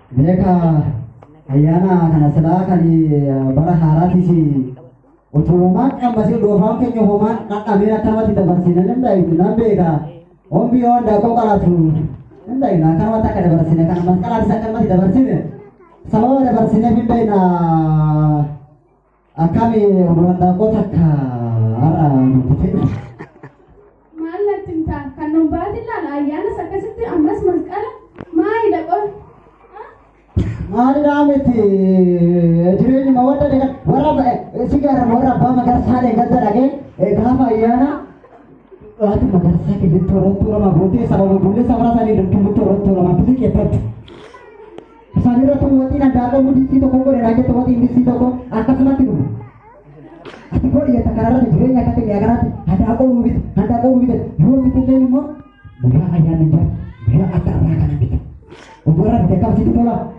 Mereka ayana kana sila kali bara harati si utuma kan masih dua orang kenya homan nak kami nak kami tidak bersih nenda itu nambe ka ombi onda kau kalah tu nenda itu nak kami tak ada bersih kan mas kalau bisa kami tidak bersih sama ada bersihnya pindah na kami berada kota ka arah malah cinta kan nombati lah ayana sakit amas maskara mai dah kau Mari rameti, jadi ni mawar dengan warab sekarang warab magar sahne gadar lagi, gapa iyana, aku magar sahne betul mah bodi sama bodi sama sahne betul mah bodi kepet. Sahne ratu mati nanda aku mudi situ kau kau lagi tu mati ini situ kau, akan mati dulu. Ati kau dia takaran jadi ni kata dia akan ada aku mudi, dua mudi ni mo, dia ayana dia akan rakan kita. Umurnya dekam situ kau lah.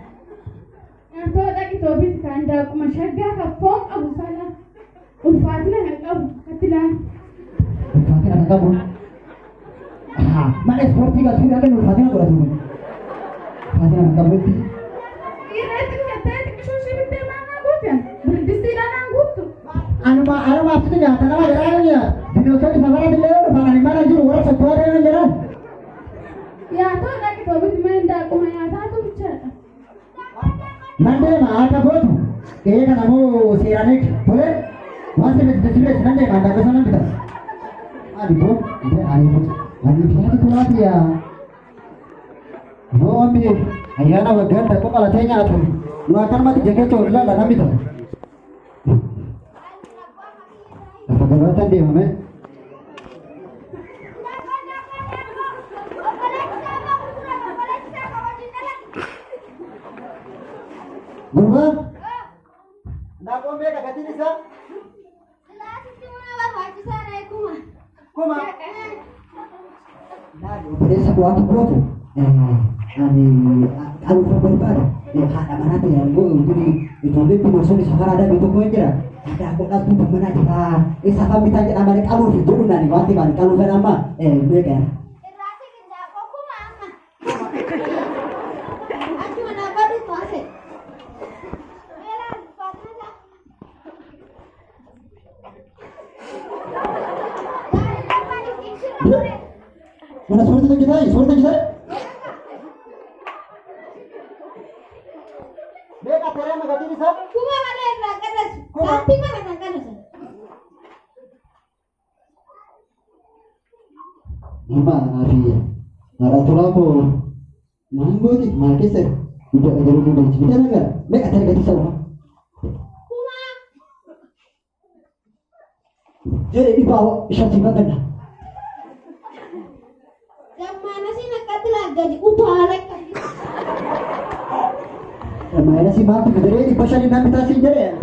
Atau ada kita bis kanda aku masyarakat kapong abu salah ulfatlah yang kamu katilan ulfatlah yang kamu mana seperti kau sudah kan ulfatlah kau tu ulfatlah yang kamu itu ini itu kata itu susi betul mana gua berdisiran anggut tu anu maksudnya tanah ada jalannya di sana di sana di leher sana di mana juru orang sekolah yang jalan ya atau ada kita bis main dah aku main ada tu bicara Nande mah ada bot, kayaknya kamu siranik, boleh? Masih betul nande mah ada kesana kita. Adi bot, adi siapa tu lagi ya? No ambil, ayana wajan tak kau kalau tanya tu, lu akan mati jaga corla dalam itu. Apa keberatan dia, Mame? Gua? Nak kau mereka kati ni sah? Kuma? Nah, pada sebuah tu bro tu, kalau berpada, ada mana tu yang gua itu lebih masuk di sahara ada itu kau kira, ada aku nak tu mana dia, siapa minta kita nama dia kalau itu nani, wanti kan kalau nama, mereka. Mana surat kita? Mereka terima mengganti ni sah? kuma mana yang nak keras tapi mana nak keras Nama nabi, naratura ko, manggoti, markesir, udah ada dulu di sini kan? Mereka terima ganti sah? kuma Jadi di bawah syarti mana? mana sih nak katilah gaji ubalek Mana sih mati bedere di pasal ini nabi tasih jere.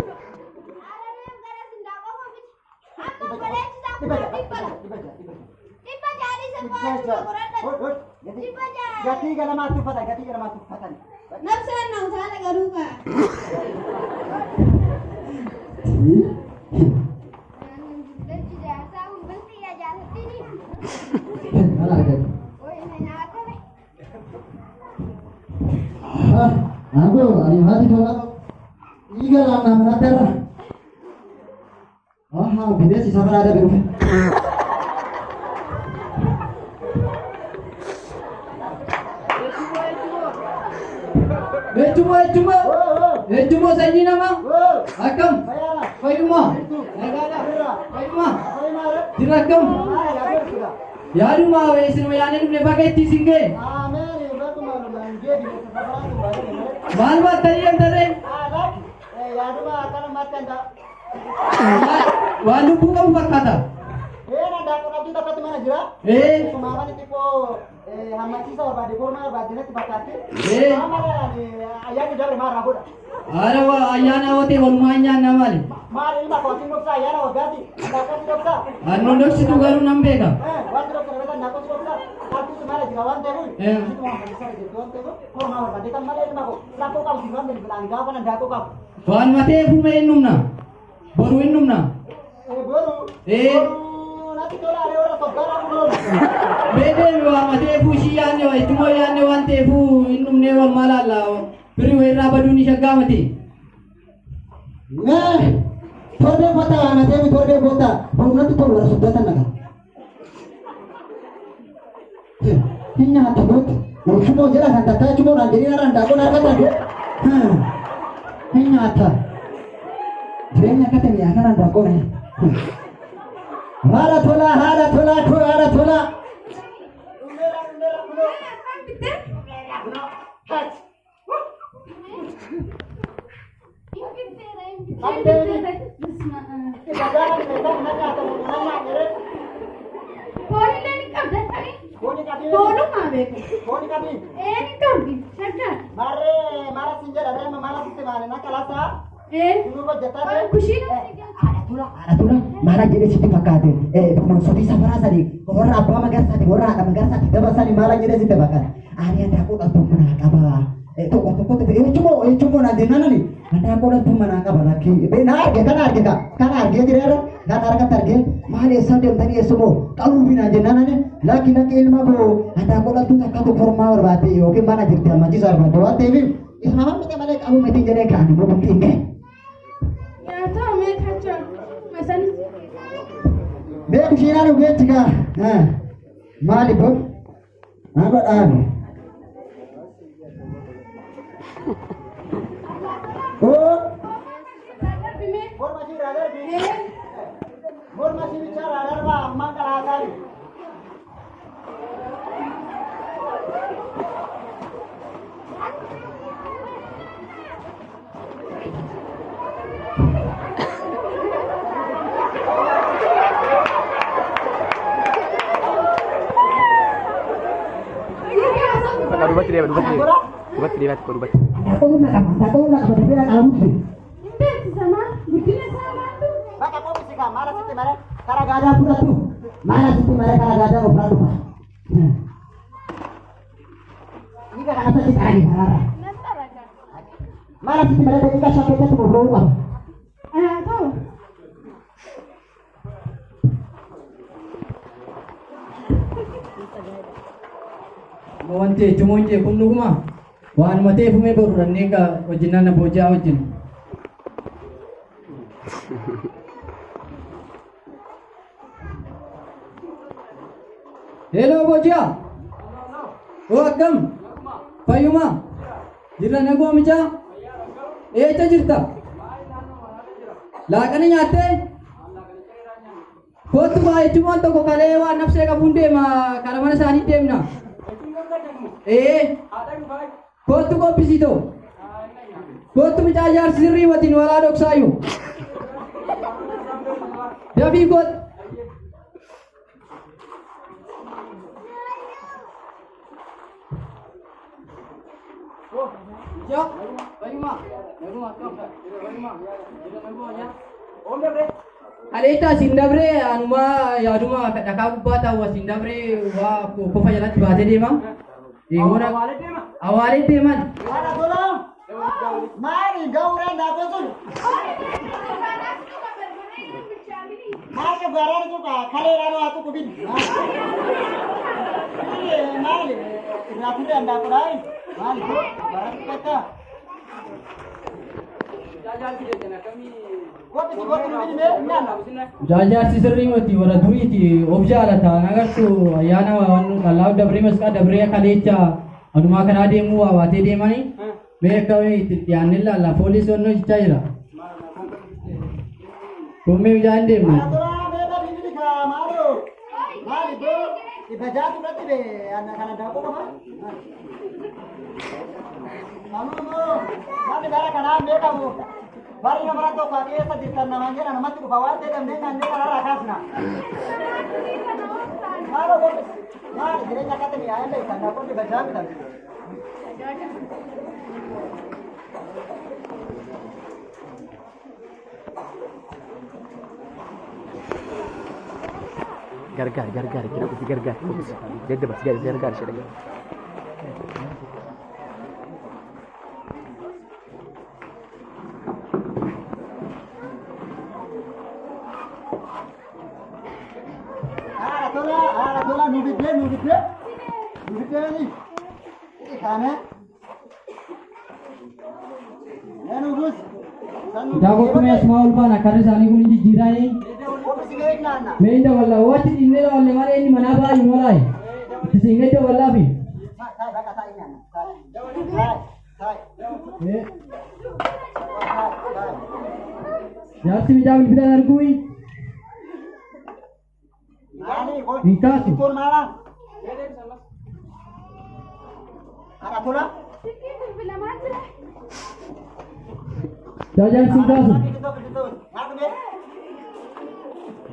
Gati gana matu fatan. Nafsan na usala garuka. Aku hari hari thola iga lang naman natera. Bides si sama ada biru. Cuma saya ni nama. Akam. Kau mah. Dirakam. Yaru mah wesin mayane ni pakai tisinge. Malwa tari antare. Yaru mah akan makan dah. Walu bukan fakata. Nada ko na kita pati mana jira? Sumama ni tipo hamachi sa badi korma badi na tibakati. Sumama ni ayani dare mara boda. Ara wa ayana wote walmanya namali. Mari ma ko tinok sa ayana wagati. Ndaka tinok sa. Anno dok situ garu nambega. Watu dok kereta ndako tinok sa. Aku sumara jira wan tegu. Situ ma bisa di tuan tegu. Korma badi kan male ma ko. Lako ka siwan ni belanga pa na ndako ka. Wan mate fu me innumna. Boru innumna. Boru. Bede wa mate fu shiyan yo itumo yan yo ante fu innum ne wal malala Biri wayirraa baduun shaggaa miti. Torbee kota ana deemi torbee kota humnatu tolu warra soddatan naga. Hin nyaata gooti. Shumoo jala kan takkaa shumoo naan jedhee narraan daakuu argata. Hin nyaata. Jireenya akka ta'e yaa kanaan daakuu na. Haala tolaa haala tolaa. Mana jadi situ fakate maksudnya sabarasa di orang apa magarsa di orang ada magarsa di dabasan di malah jadi situ fakat hari ada aku untuk menangkap cuma nanti nana nih ada aku untuk menangkap lagi benar kan harga jadi ada kan harga targa mahal sadem tadi semua kalau bina jenana nih laki ilmu bro ada aku untuk kamu formal berbati oke mana jadi maji sarva doa TV Islam kita mana kamu mesti jadi kan mau penting Ya tahu mereka kacau. Masalah. Dia kusina lu gue cika, mali bro, apa Oh, Bor masih bicara radar pak, mangkal akal. Dubat lihat dubat. Aku nak berbeda kamu sih. Ini sama, begini sama tuh. Maka kau mesti kamar situ mana? Karena gak ada pula tuh. Mana situ mana karena gak ada pula tuh. Ini kan apa sih tadi? Mana situ mana tadi kan sampai ketemu bro. Tuh. Wante cuma je kumnu kuma. Wan mate fume boru ranne ka wajina na boja wajin. Hello boja. Oh agam. Payuma. Jira na go amicha. Cha jirta. Laakani nyaate. Kotu bae cuma to ko kalewa nafse ka bunde ma karamana sani demna. Kotu kopi situ. Kotu mencajar sirri watin wala dok sayu. Dabi kot. Jok, bayu ma. Aleta sindabre anuma yaduma kadaka bata wa sindabre wa ko fajalat bate de ma. Igora awale teman. Ada tolong. Mari gauran dapat tuh. Mari garan tuh kak. Kali rano aku kubin. Mari. Rapi anda kurai. Mari tuh. Barang kita. Jajar si sering mati wala dui ti objala ta nagar tu ayana anu kalau dabri mas ka dabri kalecha anu makan ade mu awate de mani me kawe ti anilla la police onno chaira kome jande mu Mari bro, ibadah tu berarti be anak-anak dapur apa? Kamu mari bara kana me kamu. Bari na bara to kage sa ditan na manje na mati bawate dan dengan dia kana rakasna. Maro go. Mari dire jakate mi ayan dai kana ko ibadah kita. Gargar kira aku gargar. Jaga bas gargar sih. Tola nubit ni. Ini kana. Daakottu mee asuma ol baana karri isaanii kun jijjiiranii. Mee inda wallaa wachi dhinnee walle malee inni manaa baay'ee moolaayi. Isin iddoo wallaa fi. Jaarsi miidhaa bilbilaan arguu hin kaasu. Jaarsi hin kaasu.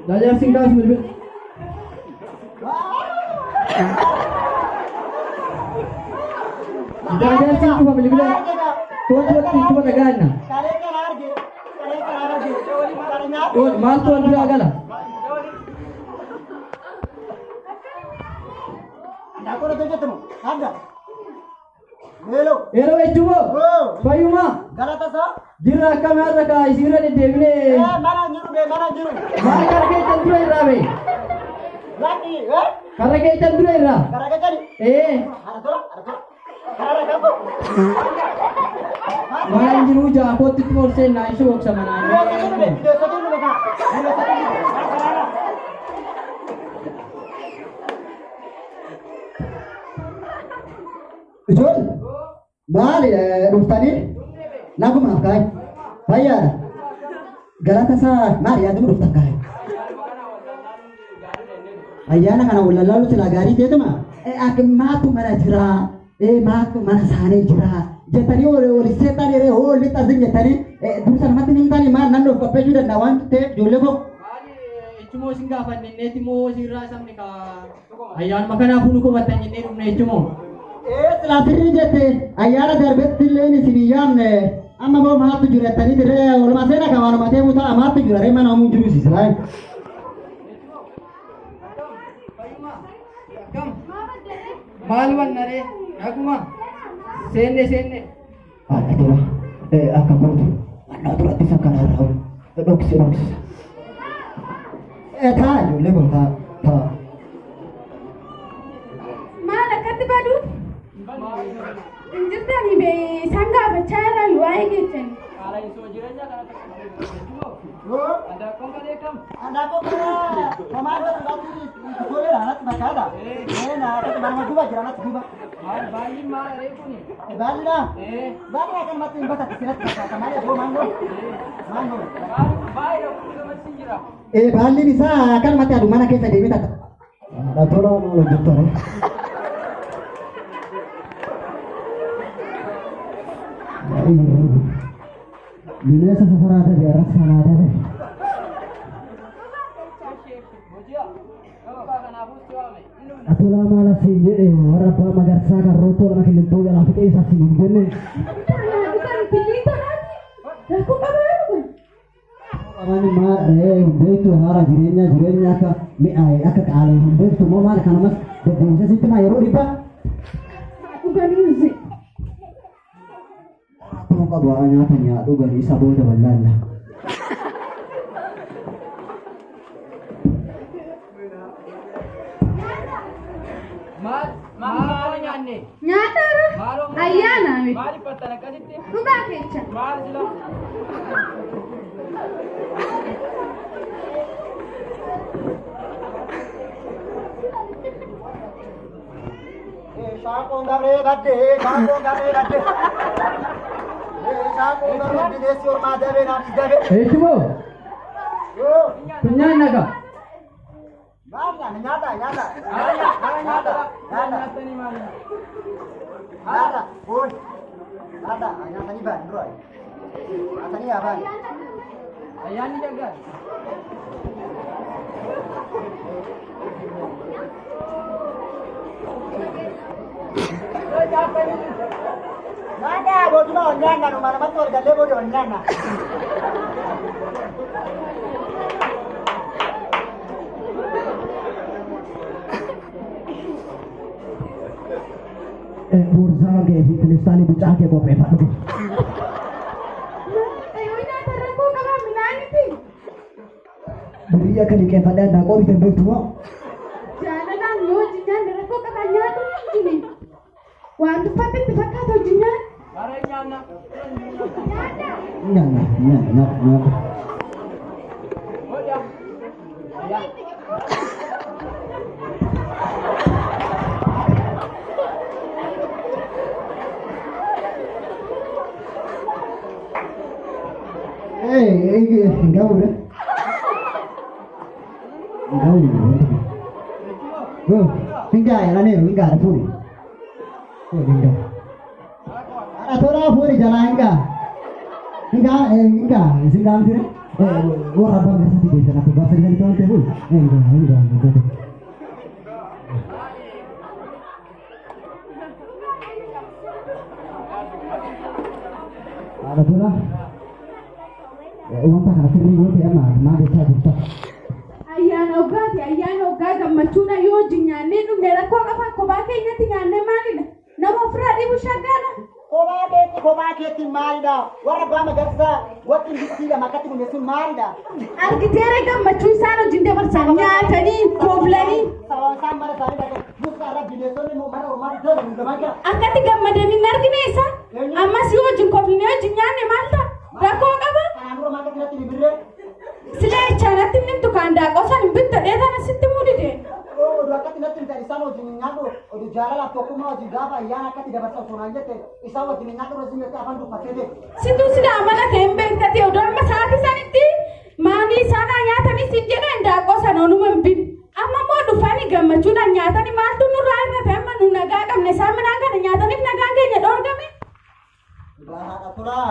Jaarsi hin kaasu bilbila. Jaarsi hin kufa bilbila. Kooti kufa dhagaanna. Maaltu wal biraa gala? Yeroo jechuun fayyuma jirra akkam har'a kaa isiirra deddeebinee maal karra keessan dura irraa bee? Karra keessan dura irraa? Maal jiru jaakootti morsee naa ishee booksa manaa. Ijool maali dhuftanii nagumaaf kaa'e fayyaadha galata isaa maali yaadamu dhuftan kaa'e ayyaana kana wallallaalu silaa gaarii teetuma maatu mana jira maatu mana isaanii jira jettanii wal seetaan yeroo hoolli xasin jettanii dursa namatti himtanii maal nan of qopheessuu danda'a waan ta'eef ijoollee koo. Ichumoo isin gaafanne neeti moo isinirraa sabni ka ayyaanuma kanaafuu nu qubatan jennee dhufne ichumoo. Silaasirri jette ayyaana darbetti illee isin yaamne amma moo maatu jira jettanii dirree walumaa seena kan waanuma ta'e butaa maatu jira ree mana homuu jiru sisilaa. Maal wannaree naguma seenne. Akka tura akka gootu annaa duratti isa kana irraa dhoksisa. Taa ijoollee kun taa. Maal akkatti badu? Injirtanii bee isaan gaafachaa irraa waa'ee geessani. Andaaqoo kana tomaatoo dhugaatii ijoollee dhaanatti makaadha. Nama duba jira natti duba. Baay'een maal reefuni? Baay'ina. Baay'ina kan matti hin bakka sirratti fakkaata malee boo maangoo. Baay'een isaa kan matti adu mana keessa deemee takka. Dhatola maal hojjettu? Bineensa safaraa ta'e irratti sanaa ta'e. Atola maal asiin jedhee warra abbaa magarsaa kan rootoo lama kilintoo jalaa fixee isaatti hin jenne. Qabani maal beektu haala jireenya akka mi'aaye akka qaala'e hin beektu moo maal kanumas deddeebisee sitti maa yeroo dhibbaa. Akkuma qabu haa nyaata nyaadhu galii isa booda wallaalla. Maal nyaanne? Nyaataara ayyaana maal iffattan akkasitti? dhugaa keessa. Maal jila? Shaakoo gabree gadde. Shaakoo gabree bineensii ormaa dabee naaf dabe. Eetumoo? Kunyaan naga. Nyaata. Boy. Nyaatanii baan dura. Nyaatanii yaa baan. Ayyaanni jaggaa. Nyaata boojuma onnyaanna nu mana matti walgallee booda onnyaanna. Bursaa kee fi kiristaanii bicaa kee qopheeffadhu. Biyya kan liqeeffadhee addaa qorii kan beektu moo? Jaalalaan yoo hojjennaan rakkoo qaban nyaatu hin waan dubbaatti itti fakkaatu hojjennaan. Bara nyaanna. Enggak. Enggak udah. Oh, tinggal ya nih, enggak ada puri. Oh, tinggal. Ada थोड़ा puri jalan enggak? Enggak, singgang sih. Gua abang nggak sih di sana, bahasa dengan itu aja bu. Enggak. Ada pula. Uang tak hasil ini dia mah bisa juta. Ayyaana waggaa gammachuudha yoo jinyaannee dhumne rakkoo qafaa kophaa keenyatti nyaannee maalidha? Nama ofirraa dhibu shaggaadha. Kophaa keetti maalidha? Warra baama garsaa waqtiin bisiidha makkatti bunye sun maalidha? Argiteera gammachuu isaan wajjin dabarsan nyaatanii kooblanii. Isaan mana isaanii dhaqee muskaarra bineensonni mana ormaatti tole hundamaa jira. Akkatti gammadanii hin argine isa. Ammas yoo wajjin kooflinee wajjin nyaanne maal ta'a? Rakkoo qaba. Kanaan dura maallaqni natti ni birree. Silee chaanatti inni tukaandaa qosan bitta dheedana sitti mudide. Akkatti natti hin ta'e isaan wajjin nyaadhu oduu jaalalaaf tokkummaa wajjin gaafa ayyaana akkatti dabarsa osoo naan jette isaan wajjin nyaadhu wajjin jette afaan dubbattee deemu. Situu sila amala kee hin beektati odoo amma sa'aatii sanitti maanii isaanaa nyaatanii si jedha hindaaqoo sana onuma hin bin. Amma immoo dhufanii gammachuudhaan nyaatanii maaltu nurraa irrate amma nu nagaa qabne isaan midhaan kana nyaataniif nagaan keenya dhoorgame. Haadha tulaa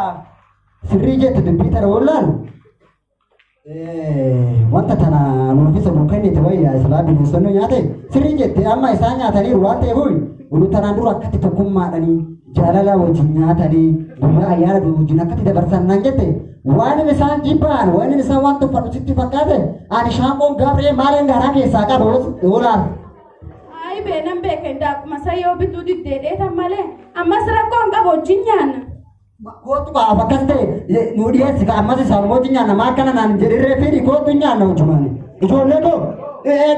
sirrii jette dubbii tana wallaan. Wanta tana nuufisa mukkeennitti wayyaa islaa bineensonni nyaate sirrii jette amma isaan nyaatanii waan ta'eef oduu tanaan dura akkatti tokkummaadhanii jaalala wajjin nyaatanii guyyaa ayyaana wajjin akkatti dabarsan naan jette waan inni isaan jibbaan waan inni isaan waan tuffatu sitti fakkaate ani shaanqoon gaafree maaliin garaa keessaa qabu oolaaf. Ayi beenan beeka hindaaquma sayyoo bituu diddeedheetan malee ammas rakkoon qabu wajjin nyaanna. Kootu baaf akkas ta'e nu dhiyeessi ammas isaan wajjin nyaanna maal kana naan jedhirree fi kootu nyaanna wajjumaani. Ijoollee koo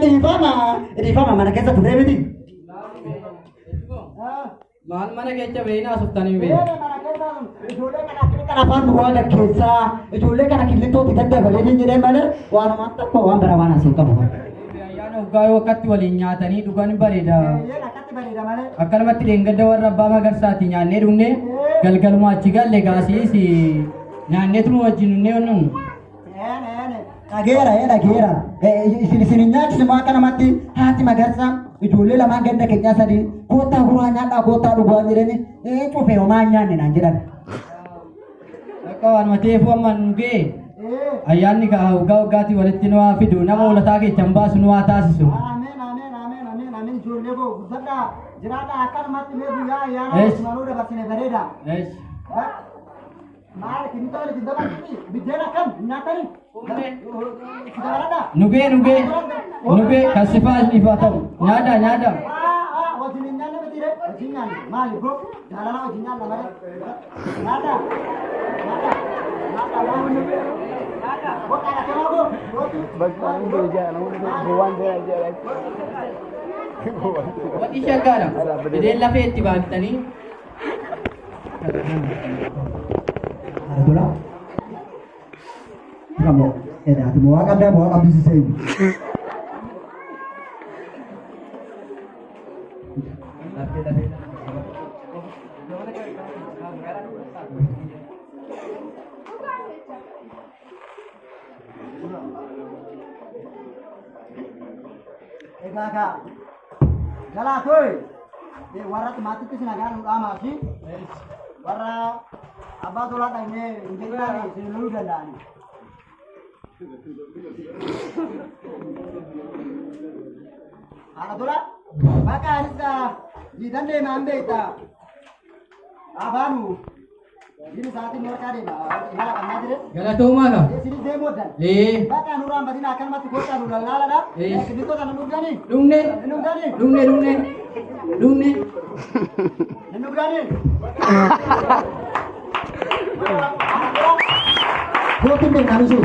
dhiifama mana keessa turee miti. Maal mana keessa beeyinaa suftanii beeyi. Ijoollee kana akkamitti afaan duwwaa gaggeessaa ijoollee kana killittooti daddabalee hin jedhee malee waanuma tokko waan bira waan asiin qabu. Ayyaana waggaa yoo akkatti waliin nyaatanii dhugan bareeda. Akkanumatti dheengadda warra abbaa magarsaati nyaannee dhugnee galgaluma achi galle gaasiis nyaanneetuma wajjin dhugnee onnun. Dhageera. Isin nyaachise maa kanamatti haati magarsaa ijoollee lamaan ganda keenyaa sadii koottaa guraa nyaadhaa koottaa dhugaa jedhanii cufee homaa nyaanne naan jedhan. Akka waanuma ta'eefuu amma nu ga'e ayyaanni waggaa waggaatii walitti nu haa fidu nama ulataa keechan baasu nu haa taasisu. Amin ijoollee koo guddadhaa jiraadhaa akkanumatti mee guyyaa ayyaana manuu dabarsine bareeda. Maal kinita walitti dabarsiti biddeen akkam nyaatanii. Nugee kasifaa isiniifaa ta'u nyaada. Wajjin nyaanne bitire wajjin nyaanne maali bro jaalala wajjin nyaanna malee nyaada Wadhi shaggaadha. Bideen lafee itti baaftanii. Itulah. Kamu, ati mau akan di sini. Kakak, jalan tuh. Warat mati tu sinagan lama sih. Warra abah tulah tanya injilnya sini dulu dandani. Ada tulah, maka harusnya di dande mambe ita. Abanu, ini saat ini mereka deh, malah kan aja deh. Galatoma ka? Sini demo dan. Maka nuram badina akan mati kota nula lala dah. Sini kota nunuk gani. Dungne. Nunuk gani. Kau tinggal kami sih.